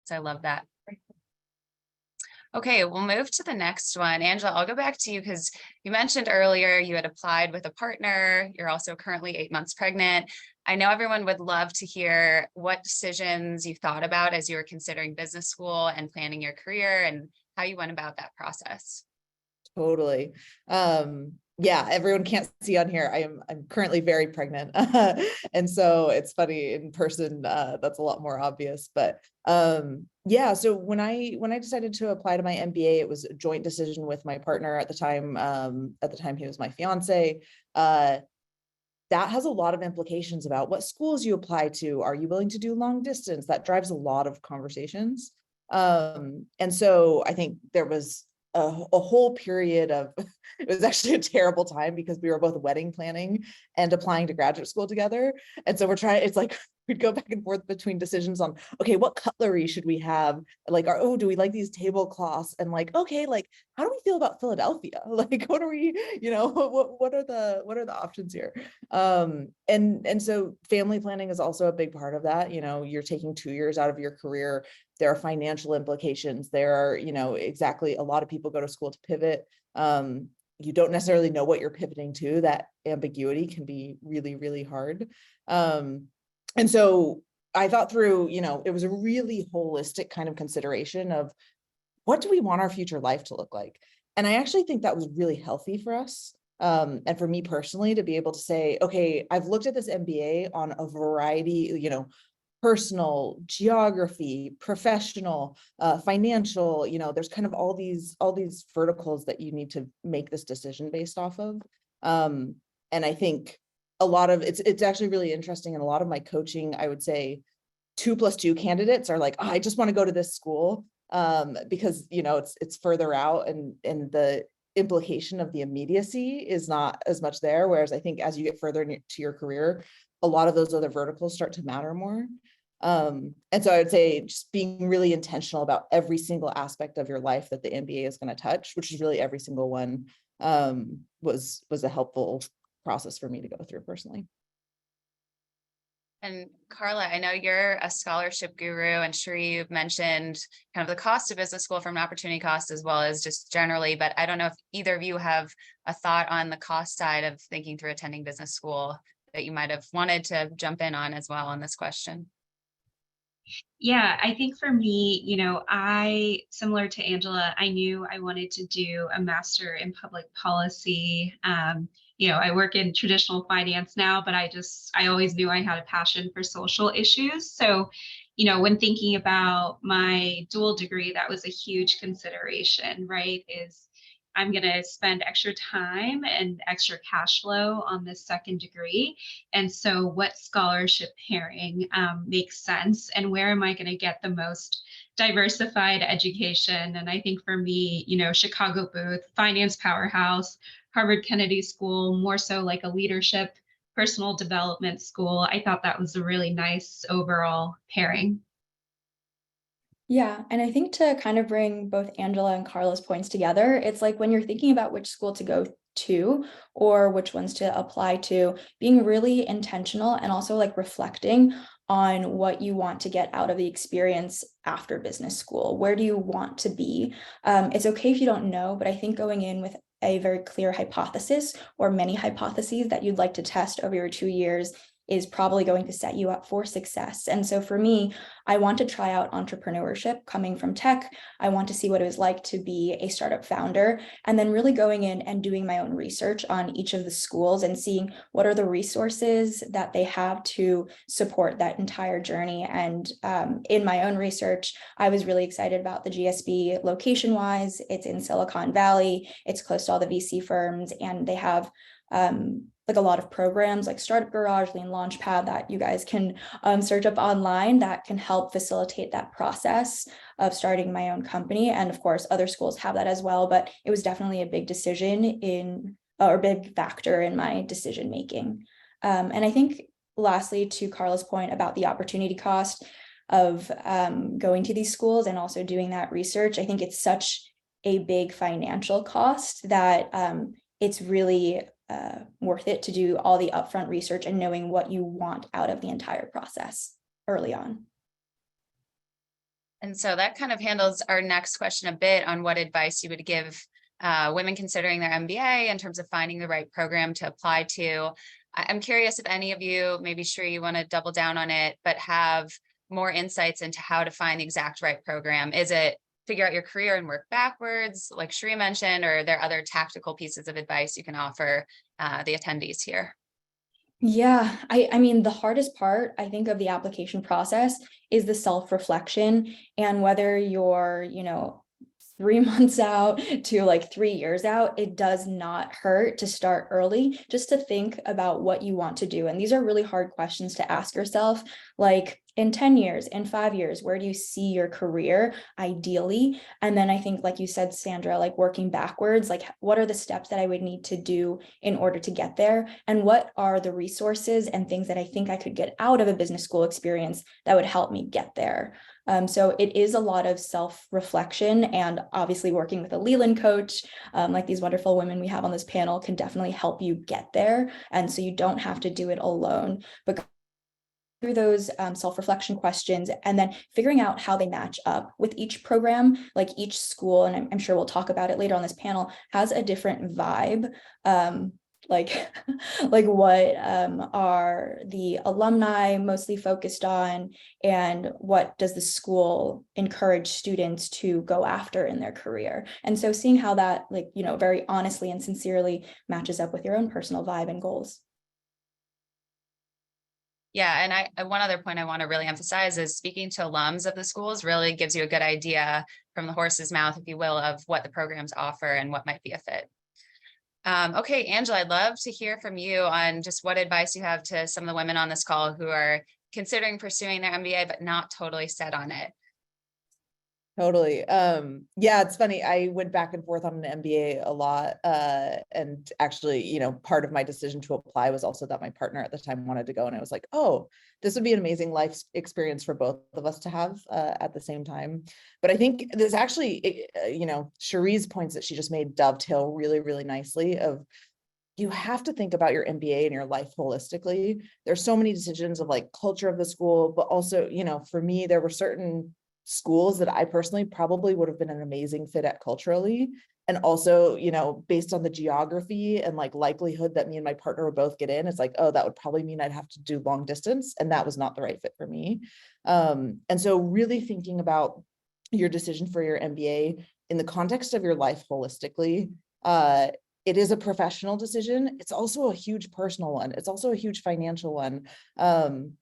So I love that. Okay, we'll move to the next one. Angela, I'll go back to you because you mentioned earlier you had applied with a partner. You're also currently 8 months pregnant. I know everyone would love to hear what decisions you thought about as you were considering business school and planning your career and how you went about that process. Totally. Yeah, everyone can't see on here. I'm currently very pregnant. And so it's funny in person, that's a lot more obvious. But yeah, so when I decided to apply to my MBA, it was a joint decision with my partner at the time. At the time he was my fiance. That has a lot of implications about what schools you apply to. Are you willing to do long distance? That drives a lot of conversations. And so I think there was a whole period of, it was actually a terrible time because we were both wedding planning and applying to graduate school together. And so we're trying, it's like, we'd go back and forth between decisions on, okay, what cutlery should we have? Like, oh, do we like these tablecloths? And like, okay, like, how do we feel about Philadelphia? Like, what are we, what are the options here? And so family planning is also a big part of that. You're taking 2 years out of your career. There are financial implications. There are, exactly, a lot of people go to school to pivot. You don't necessarily know what you're pivoting to. That ambiguity can be really, really hard. And so I thought through, it was a really holistic kind of consideration of what do we want our future life to look like? And I actually think that was really healthy for us. And for me personally, to be able to say, okay, I've looked at this MBA on a variety, personal, geography, professional, financial, there's kind of all these verticals that you need to make this decision based off of. And I think a lot of it's actually really interesting. In a lot of my coaching, I would say 2+2 candidates are like, oh, I just want to go to this school because it's further out, and the implication of the immediacy is not as much there. Whereas I think as you get further to your career, a lot of those other verticals start to matter more. And so I would say just being really intentional about every single aspect of your life that the MBA is going to touch, which is really every single one, was a helpful process for me to go through personally. And Carla, I know you're a scholarship guru, and Sheree, you've mentioned kind of the cost of business school from an opportunity cost as well as just generally, but I don't know if either of you have a thought on the cost side of thinking through attending business school that you might have wanted to jump in on as well on this question. Yeah, I think for me, similar to Angela, I knew I wanted to do a master in public policy. I work in traditional finance now, but I always knew I had a passion for social issues. So, when thinking about my dual degree, that was a huge consideration, right? I'm going to spend extra time and extra cash flow on this second degree. And so what scholarship pairing makes sense, and where am I going to get the most diversified education? And I think for me, Chicago Booth, finance powerhouse, Harvard Kennedy School, more so like a leadership, personal development school. I thought that was a really nice overall pairing. Yeah, and I think to kind of bring both Angela and Carla's points together, it's like when you're thinking about which school to go to or which ones to apply to, being really intentional and also like reflecting on what you want to get out of the experience after business school. Where do you want to be? It's okay if you don't know, but I think going in with a very clear hypothesis or many hypotheses that you'd like to test over your 2 years is probably going to set you up for success. And so for me, I want to try out entrepreneurship coming from tech. I want to see what it was like to be a startup founder, and then really going in and doing my own research on each of the schools and seeing what are the resources that they have to support that entire journey. And in my own research, I was really excited about the GSB location-wise. It's in Silicon Valley. It's close to all the VC firms, and they have like a lot of programs like Startup Garage, Lean Launchpad that you guys can search up online that can help facilitate that process of starting my own company. And of course, other schools have that as well, but it was definitely a big decision or big factor in my decision making. And I think lastly, to Carla's point about the opportunity cost of going to these schools and also doing that research, I think it's such a big financial cost that it's really worth it to do all the upfront research and knowing what you want out of the entire process early on. And so that kind of handles our next question a bit on what advice you would give women considering their MBA in terms of finding the right program to apply to. I'm curious if any of you, maybe sure you want to double down on it, but have more insights into how to find the exact right program. Is it figure out your career and work backwards, like Sheree mentioned, or are there other tactical pieces of advice you can offer the attendees here? Yeah, I mean, the hardest part, I think, of the application process is the self-reflection, and whether you're, 3 months out to like 3 years out, it does not hurt to start early, just to think about what you want to do. And these are really hard questions to ask yourself, like in 10 years, in 5 years, where do you see your career ideally? And then I think, like you said, Sandra, like working backwards, like what are the steps that I would need to do in order to get there? And what are the resources and things that I think I could get out of a business school experience that would help me get there? So it is a lot of self-reflection, and obviously working with a Leland coach, like these wonderful women we have on this panel, can definitely help you get there. And so you don't have to do it alone, but through those self-reflection questions, and then figuring out how they match up with each program. Like each school, and I'm sure we'll talk about it later on this panel, has a different vibe. Like like what are the alumni mostly focused on, and what does the school encourage students to go after in their career? And so seeing how that, like, very honestly and sincerely matches up with your own personal vibe and goals. Yeah, and one other point I want to really emphasize is speaking to alums of the schools really gives you a good idea from the horse's mouth, if you will, of what the programs offer and what might be a fit. Okay, Angela, I'd love to hear from you on just what advice you have to some of the women on this call who are considering pursuing their MBA, but not totally set on it. Totally. Yeah, it's funny. I went back and forth on an MBA a lot. And actually, part of my decision to apply was also that my partner at the time wanted to go. And I was like, oh, this would be an amazing life experience for both of us to have at the same time. But I think there's actually, Sheree's points that she just made dovetail really, really nicely of, you have to think about your MBA and your life holistically. There's so many decisions of like culture of the school, but also, for me, there were certain schools that I personally probably would have been an amazing fit at culturally. And also, based on the geography and like likelihood that me and my partner would both get in, it's like, oh, that would probably mean I'd have to do long distance. And that was not the right fit for me. And so really thinking about your decision for your MBA in the context of your life holistically, it is a professional decision. It's also a huge personal one. It's also a huge financial one.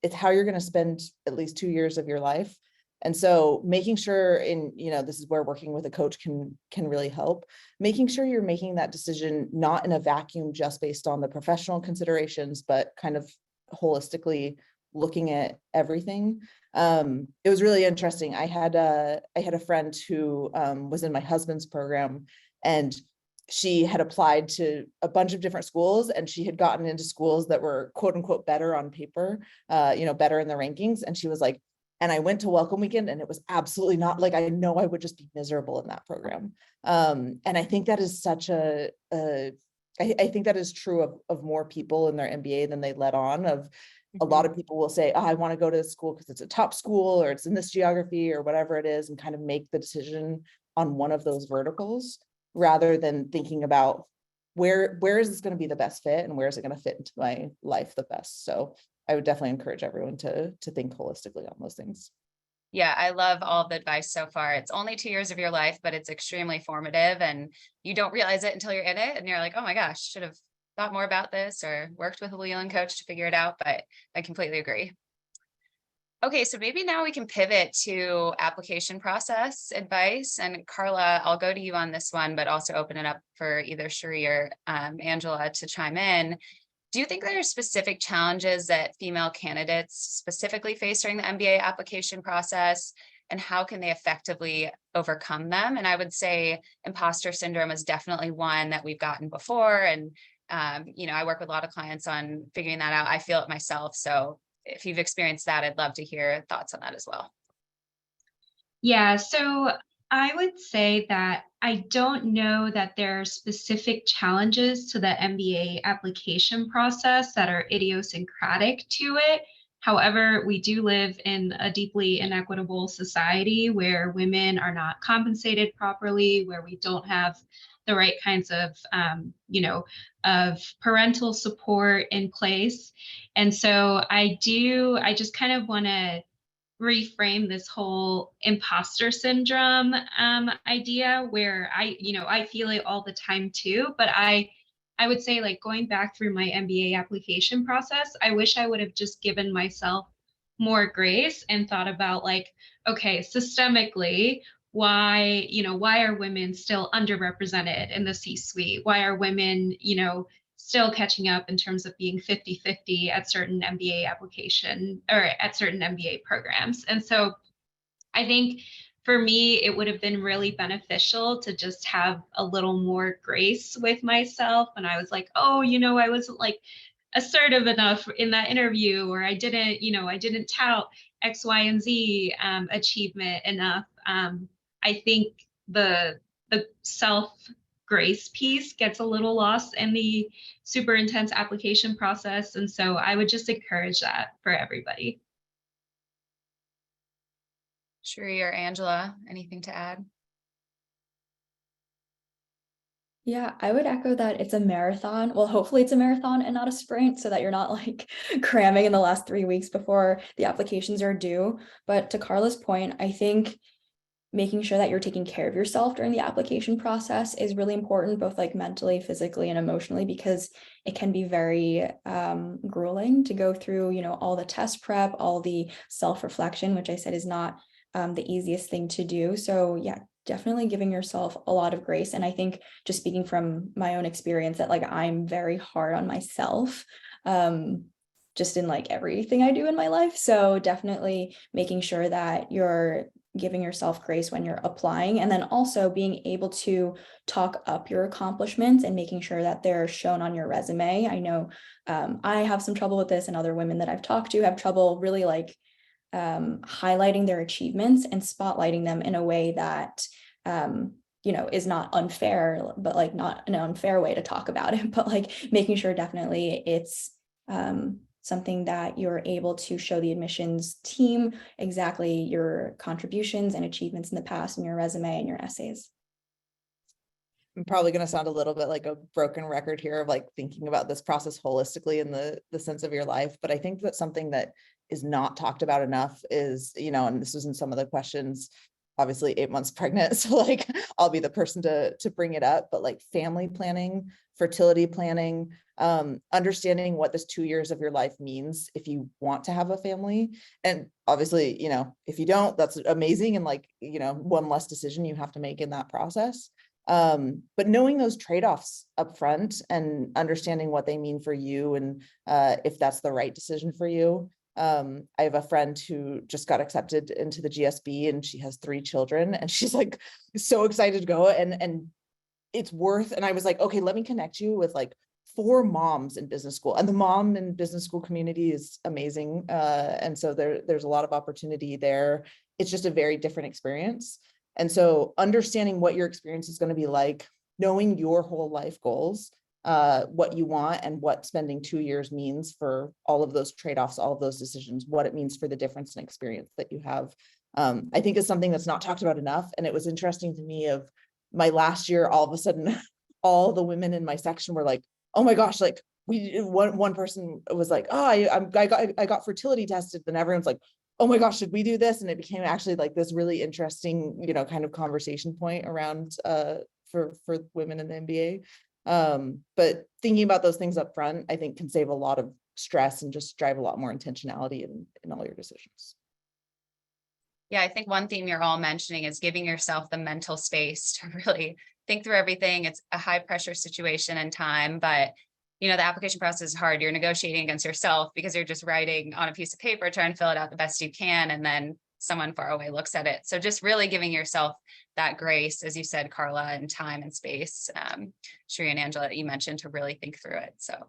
It's how you're going to spend at least 2 years of your life. And so making sure this is where working with a coach can really help, making sure you're making that decision, not in a vacuum, just based on the professional considerations, but kind of holistically looking at everything. It was really interesting. I had a friend who was in my husband's program, and she had applied to a bunch of different schools, and she had gotten into schools that were quote unquote better on paper, better in the rankings. And she was like, and I went to welcome weekend, and it was absolutely not, like, I know I would just be miserable in that program. And I think that is such I think that is true of more people in their MBA than they let on. Of a lot of people will say, oh, I want to go to this school because it's a top school, or it's in this geography, or whatever it is, and kind of make the decision on one of those verticals, rather than thinking about where is this going to be the best fit, and where is it going to fit into my life the best. So I would definitely encourage everyone to think holistically on those things. Yeah, I love all the advice so far. It's only 2 years of your life, but it's extremely formative, and you don't realize it until you're in it. And you're like, oh my gosh, should have thought more about this or worked with a Leland coach to figure it out. But I completely agree. Okay, so maybe now we can pivot to application process advice. And Carla, I'll go to you on this one, but also open it up for either Sheree or Angela to chime in. Do you think there are specific challenges that female candidates specifically face during the MBA application process, and how can they effectively overcome them? And I would say imposter syndrome is definitely one that we've gotten before. And, I work with a lot of clients on figuring that out. I feel it myself. So if you've experienced that, I'd love to hear thoughts on that as well. Yeah, so I would say that I don't know that there are specific challenges to the MBA application process that are idiosyncratic to it. However, we do live in a deeply inequitable society where women are not compensated properly, where we don't have the right kinds of, of parental support in place. And so I just kind of want to reframe this whole imposter syndrome idea where I feel it all the time too, but I would say, like, going back through my MBA application process, I wish I would have just given myself more grace and thought about, like, okay, systemically, why are women still underrepresented in the C-suite? Why are women, still catching up in terms of being 50-50 at certain MBA application or at certain MBA programs? And so I think for me, it would have been really beneficial to just have a little more grace with myself. And I was like, oh, I wasn't like assertive enough in that interview, or I didn't tout X, Y, and Z achievement enough. I think the self grace piece gets a little lost in the super intense application process. And so I would just encourage that for everybody. Shri or Angela, anything to add? Yeah, I would echo that it's a marathon. Well, hopefully it's a marathon and not a sprint so that you're not like cramming in the last 3 weeks before the applications are due. But to Carla's point, I think making sure that you're taking care of yourself during the application process is really important, both like mentally, physically, and emotionally, because it can be very grueling to go through, all the test prep, all the self-reflection, which I said is not the easiest thing to do. So yeah, definitely giving yourself a lot of grace. And I think just speaking from my own experience that like I'm very hard on myself, just in like everything I do in my life. So definitely making sure that you're giving yourself grace when you're applying, and then also being able to talk up your accomplishments and making sure that they're shown on your resume. I know I have some trouble with this, and other women that I've talked to have trouble really like highlighting their achievements and spotlighting them in a way that is not unfair, but like not an unfair way to talk about it, but like making sure definitely it's something that you're able to show the admissions team exactly your contributions and achievements in the past in your resume and your essays. I'm probably going to sound a little bit like a broken record here of like thinking about this process holistically in the sense of your life. But I think that something that is not talked about enough is, and this was in some of the questions, obviously 8 months pregnant. So like, I'll be the person to bring it up, but like family planning, fertility planning, understanding what this 2 years of your life means if you want to have a family. And obviously, if you don't, that's amazing. And like, one less decision you have to make in that process. But knowing those trade-offs up front and understanding what they mean for you and if that's the right decision for you. I have a friend who just got accepted into the GSB and she has 3 children and she's like so excited to go and it's worth, and I was like, okay, let me connect you with like 4 moms in business school, and the mom and business school community is amazing. And so there's a lot of opportunity there. It's just a very different experience. And so understanding what your experience is going to be like, knowing your whole life goals, what you want and what spending 2 years means for all of those trade-offs, all of those decisions, what it means for the difference in experience that you have, I think is something that's not talked about enough. And it was interesting to me of my last year, all of a sudden, all the women in my section were like, oh my gosh, like one person was like, oh, I got fertility tested. And everyone's like, oh my gosh, should we do this? And it became actually like this really interesting, kind of conversation point around for women in the MBA. But thinking about those things up front, I think can save a lot of stress and just drive a lot more intentionality in all your decisions. Yeah, I think one theme you're all mentioning is giving yourself the mental space to really think through everything. It's a high pressure situation and time, but the application process is hard. You're negotiating against yourself because you're just writing on a piece of paper, trying to fill it out the best you can. And then someone far away looks at it. So just really giving yourself that grace, as you said, Carla, and time and space, Shri and Angela, that you mentioned, to really think through it. So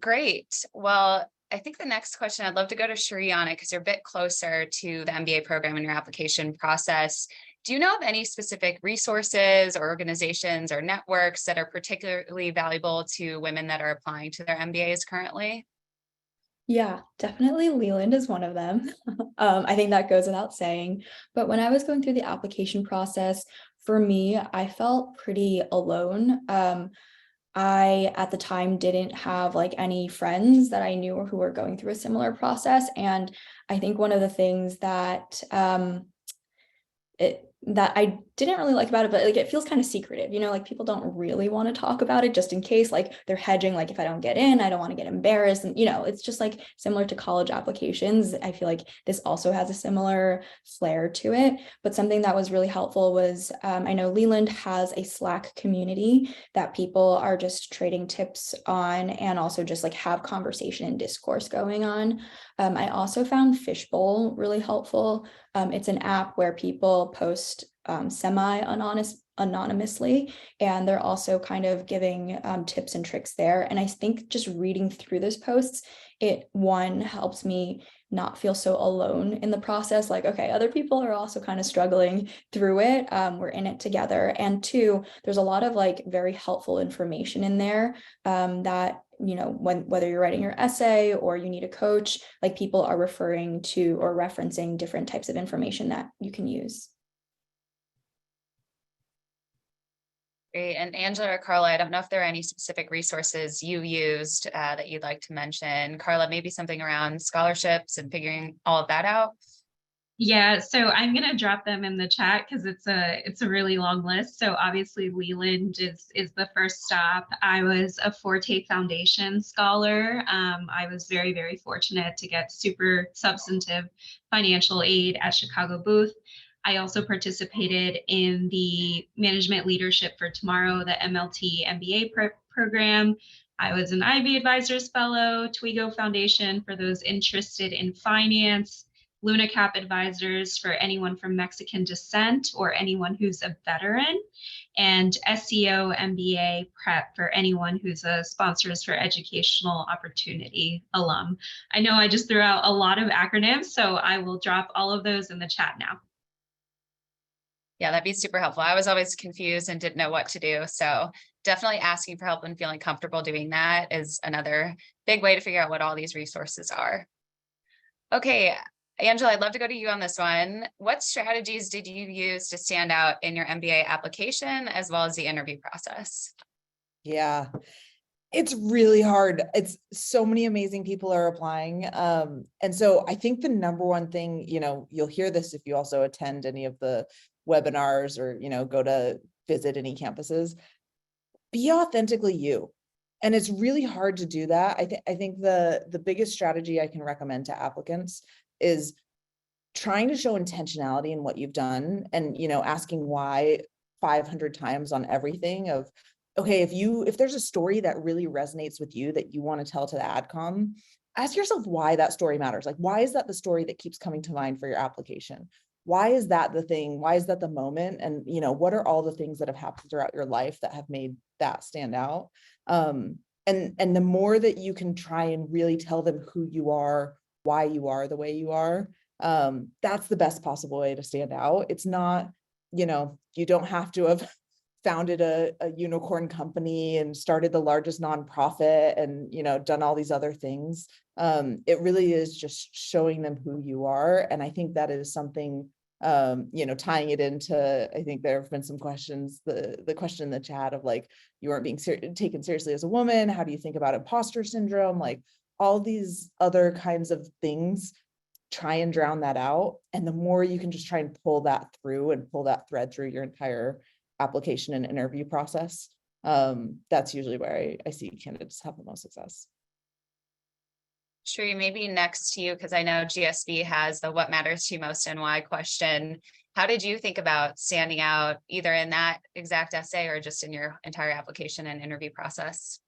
great. Well, I think the next question, I'd love to go to Shri on it because you're a bit closer to the MBA program in your application process. Do you know of any specific resources or organizations or networks that are particularly valuable to women that are applying to their MBAs currently? Yeah, definitely Leland is one of them. I think that goes without saying. But when I was going through the application process, for me, I felt pretty alone. I at the time didn't have like any friends that I knew who were going through a similar process. And I think one of the things that that I didn't really like about it, but like it feels kind of secretive, like people don't really want to talk about it just in case, like they're hedging, like if I don't get in, I don't want to get embarrassed. And it's just like similar to college applications. I feel like this also has a similar flair to it. But something that was really helpful was I know Leland has a Slack community that people are just trading tips on and also just like have conversation and discourse going on. I also found Fishbowl really helpful. It's an app where people post anonymously, and they're also kind of giving tips and tricks there. And I think just reading through those posts, it one helps me not feel so alone in the process. Like, okay, other people are also kind of struggling through it. We're in it together. And two, there's a lot of like very helpful information in there that whether you're writing your essay or you need a coach, like people are referring to or referencing different types of information that you can use. Great. And Angela or Carla, I don't know if there are any specific resources you used that you'd like to mention. Carla, maybe something around scholarships and figuring all of that out. Yeah, so I'm gonna drop them in the chat because it's a really long list. So obviously Leland is the first stop. I was a Forte Foundation scholar. I was very, very fortunate to get super substantive financial aid at Chicago Booth. I also participated in the Management Leadership for Tomorrow, the MLT MBA program. I was an Ivy Advisors Fellow, Twigo Foundation for those interested in finance, LunaCap Advisors for anyone from Mexican descent or anyone who's a veteran, and SEO MBA Prep for anyone who's a Sponsors for Educational Opportunity alum. I know I just threw out a lot of acronyms, so I will drop all of those in the chat now. Yeah, that'd be super helpful. I was always confused and didn't know what to do. So definitely asking for help and feeling comfortable doing that is another big way to figure out what all these resources are. Okay, Angela, I'd love to go to you on this one. What strategies did you use to stand out in your MBA application as well as the interview process? Yeah, it's really hard. It's so many amazing people are applying. And so I think the number one thing, you'll hear this if you also attend any of the webinars or, go to visit any campuses, be authentically you. And it's really hard to do that. I think the biggest strategy I can recommend to applicants is trying to show intentionality in what you've done and, asking why 500 times on everything of, okay, if there's a story that really resonates with you that you want to tell to the AdCom, ask yourself why that story matters. Like, why is that the story that keeps coming to mind for your application? Why is that the thing? Why is that the moment? And, what are all the things that have happened throughout your life that have made that stand out? And the more that you can try and really tell them who you are, why you are the way you are, that's the best possible way to stand out. It's not, you don't have to have founded a unicorn company and started the largest nonprofit and, done all these other things. It really is just showing them who you are. And I think that is something, tying it into, I think there have been some questions, the question in the chat of like, you weren't being taken seriously as a woman. How do you think about imposter syndrome? Like all these other kinds of things, try and drown that out. And the more you can just try and pull that through and pull that thread through your entire application and interview process, that's usually where I see candidates have the most success. Sheree, maybe next to you, because I know GSB has the what matters to you most and why question. How did you think about standing out either in that exact essay or just in your entire application and interview process?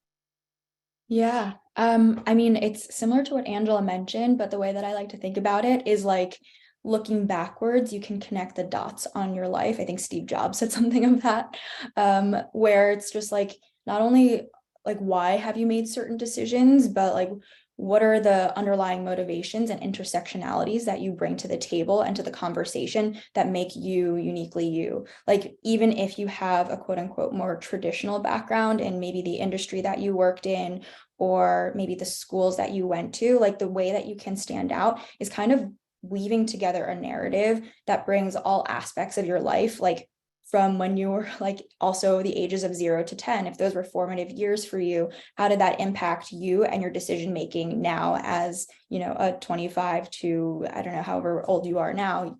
Yeah. I mean, it's similar to what Angela mentioned, but the way that I like to think about it is like looking backwards, you can connect the dots on your life. I think Steve Jobs said something of that, where it's just like, not only like, why have you made certain decisions, but like, what are the underlying motivations and intersectionalities that you bring to the table and to the conversation that make you uniquely you? Like, even if you have a quote unquote more traditional background in maybe the industry that you worked in or maybe the schools that you went to, like the way that you can stand out is kind of weaving together a narrative that brings all aspects of your life, like from when you were like also the ages of 0 to 10, if those were formative years for you, how did that impact you and your decision making now as, you know, a 25 to, I don't know, however old you are now,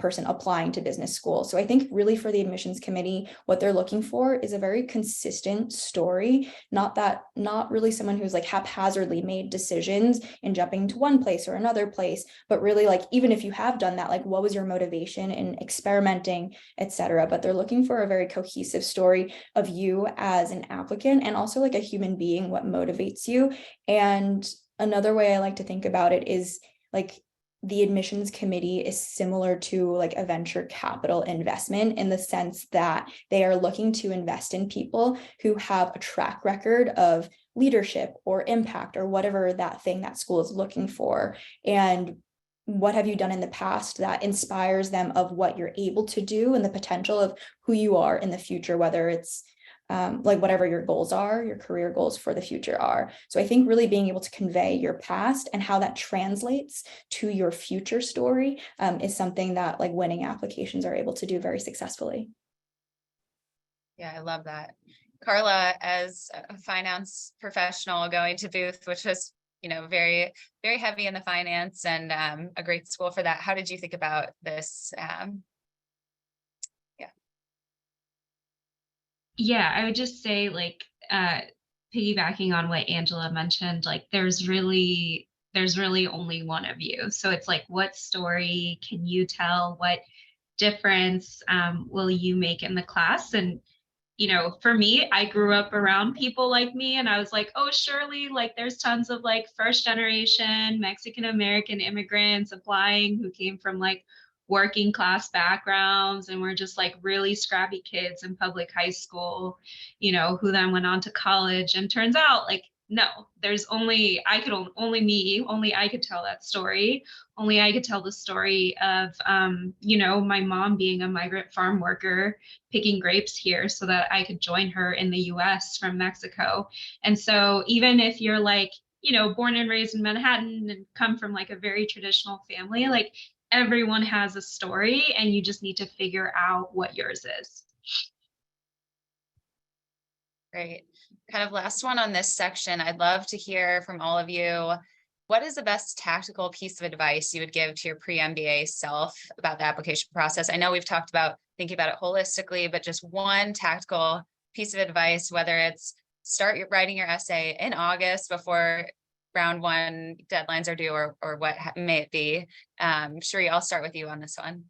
person applying to business school. So I think really for the admissions committee, what they're looking for is a very consistent story, not really someone who's like haphazardly made decisions and jumping to one place or another place, but really like, even if you have done that, like what was your motivation in experimenting, etc. But they're looking for a very cohesive story of you as an applicant and also like a human being, what motivates you. And another way I like to think about it is like the admissions committee is similar to like a venture capital investment in the sense that they are looking to invest in people who have a track record of leadership or impact or whatever that thing that school is looking for. And what have you done in the past that inspires them of what you're able to do and the potential of who you are in the future, whether it's like whatever your goals are, your career goals for the future are. So I think really being able to convey your past and how that translates to your future story is something that like winning applications are able to do very successfully. Yeah, I love that. Carla, as a finance professional going to Booth, which was, you know, very, very heavy in the finance and a great school for that. How did you think about this? Yeah, I would just say like piggybacking on what Angela mentioned, like there's really only one of you. So it's like, what story can you tell? What difference will you make in the class? And you know, for me, I grew up around people like me, and I was like, oh, surely, like, there's tons of like first generation Mexican American immigrants applying who came from like working class backgrounds and were just like really scrappy kids in public high school, you know, who then went on to college. And turns out, like, no, there's only only I could tell that story. Only I could tell the story of, you know, my mom being a migrant farm worker picking grapes here so that I could join her in the US from Mexico. And so even if you're like, you know, born and raised in Manhattan and come from like a very traditional family, like everyone has a story and you just need to figure out what yours is. Great. Kind of last one on this section. I'd love to hear from all of you. What is the best tactical piece of advice you would give to your pre-MBA self about the application process? I know we've talked about thinking about it holistically, but just one tactical piece of advice, whether it's start writing your essay in August before round one deadlines are due or what may it be. Sheree, I'll start with you on this one.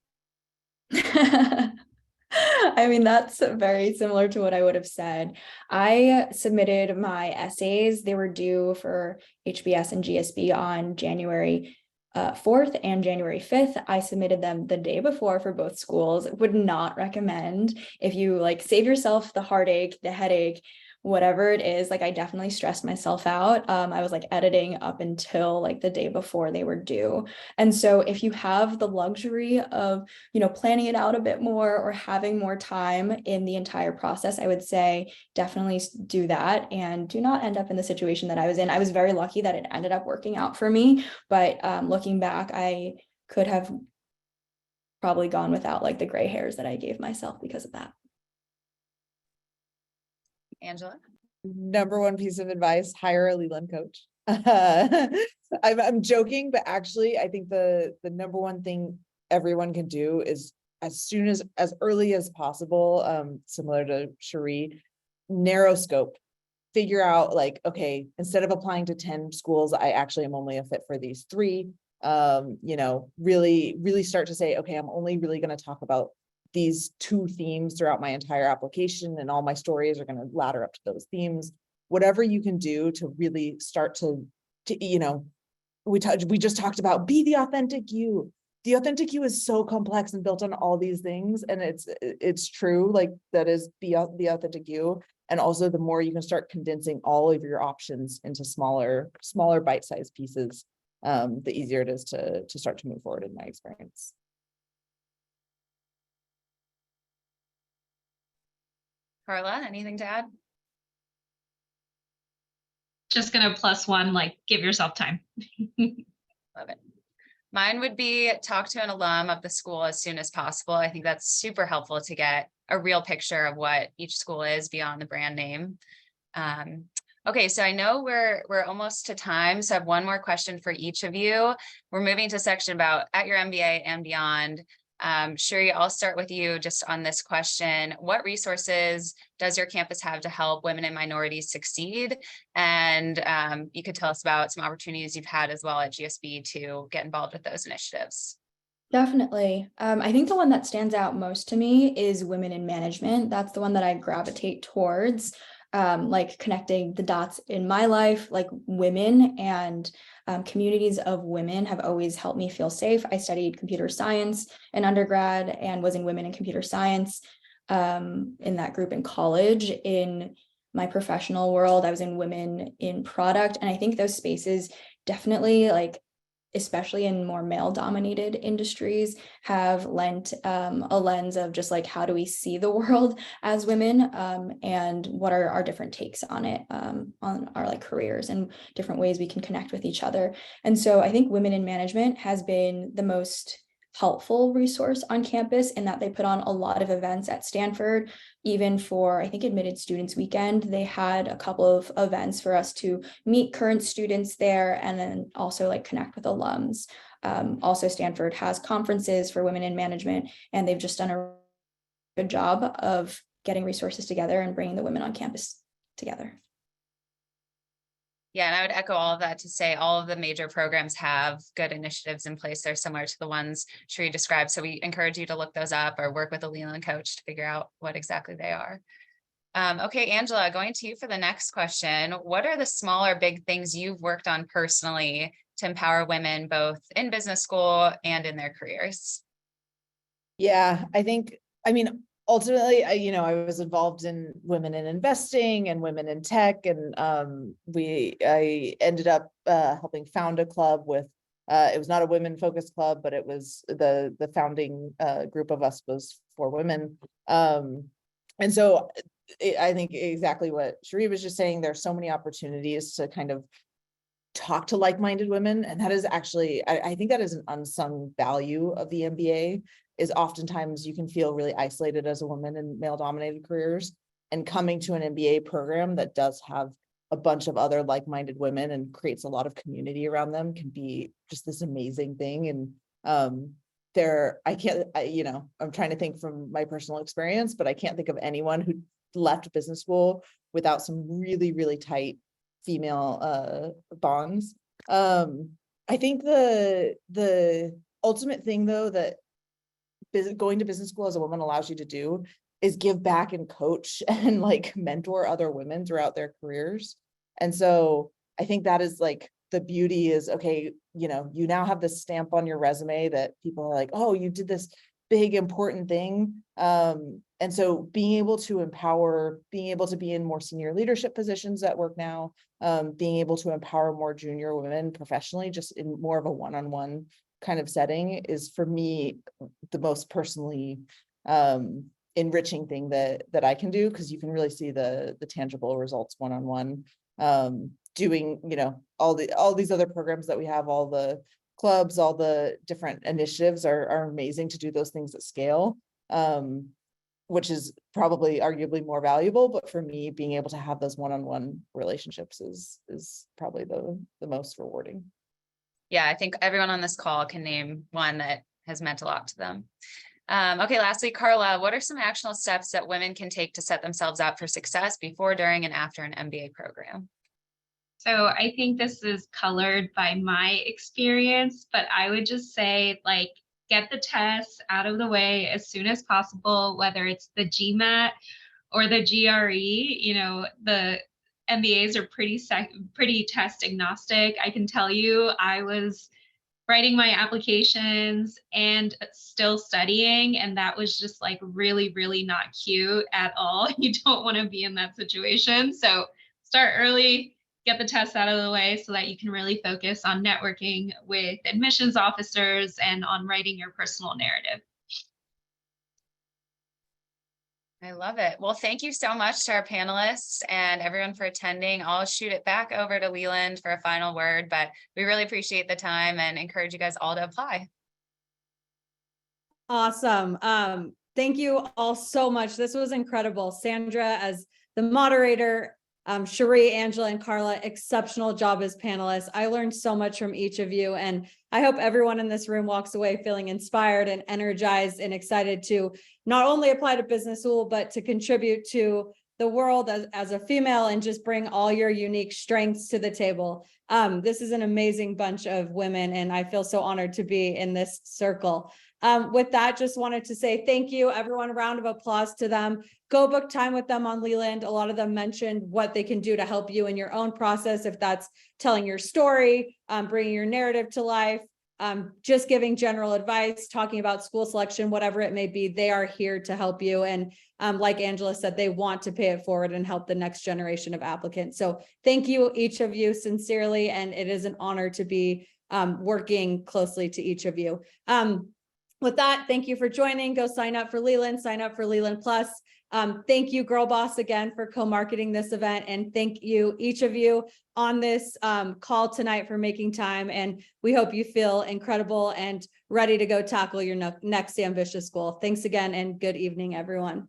I mean, that's very similar to what I would have said. I submitted my essays. They were due for HBS and GSB on January 4th and January 5th. I submitted them the day before for both schools. Would not recommend if you like save yourself the heartache, the headache, whatever it is. Like I definitely stressed myself out. I was like editing up until like the day before they were due. And so if you have the luxury of, you know, planning it out a bit more or having more time in the entire process, I would say definitely do that and do not end up in the situation that I was in. I was very lucky that it ended up working out for me, but looking back, I could have probably gone without like the gray hairs that I gave myself because of that. Angela? Number one piece of advice, hire a Leland coach. I'm joking, but actually I think the number one thing everyone can do is as early as possible, similar to Sheree, narrow scope, figure out like, okay, instead of applying to 10 schools, I actually am only a fit for these 3. You know, really start to say, okay, I'm only really going to talk about these 2 themes throughout my entire application, and all my stories are going to ladder up to those themes. Whatever you can do to really start to you know, we just talked about be the authentic you. The authentic you is so complex and built on all these things, and it's true, like that is the authentic you. And also the more you can start condensing all of your options into smaller bite-sized pieces, the easier it is to start to move forward, in my experience. Carla, anything to add? just gonna +1, like give yourself time. Love it. Mine would be talk to an alum of the school as soon as possible. I think that's super helpful to get a real picture of what each school is beyond the brand name. Okay, so I know we're almost to time, so I have one more question for each of you. We're moving to a section about at your MBA and beyond. Shuri, I'll start with you just on this question. What resources does your campus have to help women and minorities succeed? And you could tell us about some opportunities you've had as well at GSB to get involved with those initiatives. Definitely. I think the one that stands out most to me is women in management. That's the one that I gravitate towards, like connecting the dots in my life, like women and communities of women have always helped me feel safe. I studied computer science in undergrad and was in women in computer science in that group in college. In my professional world, I was in women in product. And I think those spaces definitely, like, especially in more male dominated industries, have lent a lens of just like, how do we see the world as women, and what are our different takes on it, on our like careers and different ways we can connect with each other. And so I think women in management has been the most helpful resource on campus in that they put on a lot of events at Stanford. Even for, I think, Admitted Students Weekend, they had a couple of events for us to meet current students there and then also like connect with alums. Also, Stanford has conferences for women in management, and they've just done a good job of getting resources together and bringing the women on campus together. Yeah, and I would echo all of that to say all of the major programs have good initiatives in place. They're similar to the ones Shri described. So we encourage you to look those up or work with a Leland coach to figure out what exactly they are. Okay, Angela, going to you for the next question. What are the small or big things you've worked on personally to empower women both in business school and in their careers? Yeah, I mean, ultimately, I was involved in women in investing and women in tech, and I ended up helping found a club with. It was not a women focused club, but it was the founding group of us was for women, and so I think exactly what Shuri was just saying. There's so many opportunities to kind of talk to like-minded women, and that is actually I think that is an unsung value of the MBA. Is oftentimes you can feel really isolated as a woman in male dominated careers, and coming to an MBA program that does have a bunch of other like-minded women and creates a lot of community around them can be just this amazing thing. And I'm trying to think from my personal experience, but I can't think of anyone who left business school without some really, really tight female bonds. I think the ultimate thing though that going to business school as a woman allows you to do is give back and coach and like mentor other women throughout their careers. And so I think that is like the beauty is, okay, you now have this stamp on your resume that people are like, oh, you did this big important thing. And so being able to empower, being able to be in more senior leadership positions at work now, being able to empower more junior women professionally, just in more of a one-on-one kind of setting, is for me the most personally enriching thing that I can do, because you can really see the tangible results one-on-one. Doing all these other programs that we have, all the clubs, all the different initiatives are amazing to do those things at scale, which is probably arguably more valuable. But for me, being able to have those one-on-one relationships is probably the most rewarding. Yeah, I think everyone on this call can name one that has meant a lot to them. Okay, lastly, Carla, what are some actionable steps that women can take to set themselves up for success before, during, and after an MBA program? So I think this is colored by my experience, but I would just say, like, get the tests out of the way as soon as possible, whether it's the GMAT or the GRE. The MBAs are pretty test agnostic. I can tell you, I was writing my applications and still studying, and that was just like really, really not cute at all. You don't want to be in that situation. So start early, get the tests out of the way so that you can really focus on networking with admissions officers and on writing your personal narrative. I love it. Well, thank you so much to our panelists and everyone for attending. I'll shoot it back over to Leland for a final word, but we really appreciate the time and encourage you guys all to apply. Awesome. Thank you all so much. This was incredible. Sandra as the moderator, Cherie, Angela, and Carla, exceptional job as panelists. I learned so much from each of you, and I hope everyone in this room walks away feeling inspired and energized and excited to not only apply to business school, but to contribute to the world as a female and just bring all your unique strengths to the table. This is an amazing bunch of women, and I feel so honored to be in this circle. With that, just wanted to say thank you, everyone. A round of applause to them. Go book time with them on Leland. A lot of them mentioned what they can do to help you in your own process, if that's telling your story, bringing your narrative to life, just giving general advice, talking about school selection, whatever it may be. They are here to help you. And like Angela said, they want to pay it forward and help the next generation of applicants. So thank you, each of you, sincerely. And it is an honor to be working closely to each of you. With that, thank you for joining. Go sign up for Leland, sign up for Leland Plus. Thank you, Girlboss, again for co-marketing this event. And thank you, each of you on this call tonight for making time. And we hope you feel incredible and ready to go tackle your next ambitious goal. Thanks again, and good evening, everyone.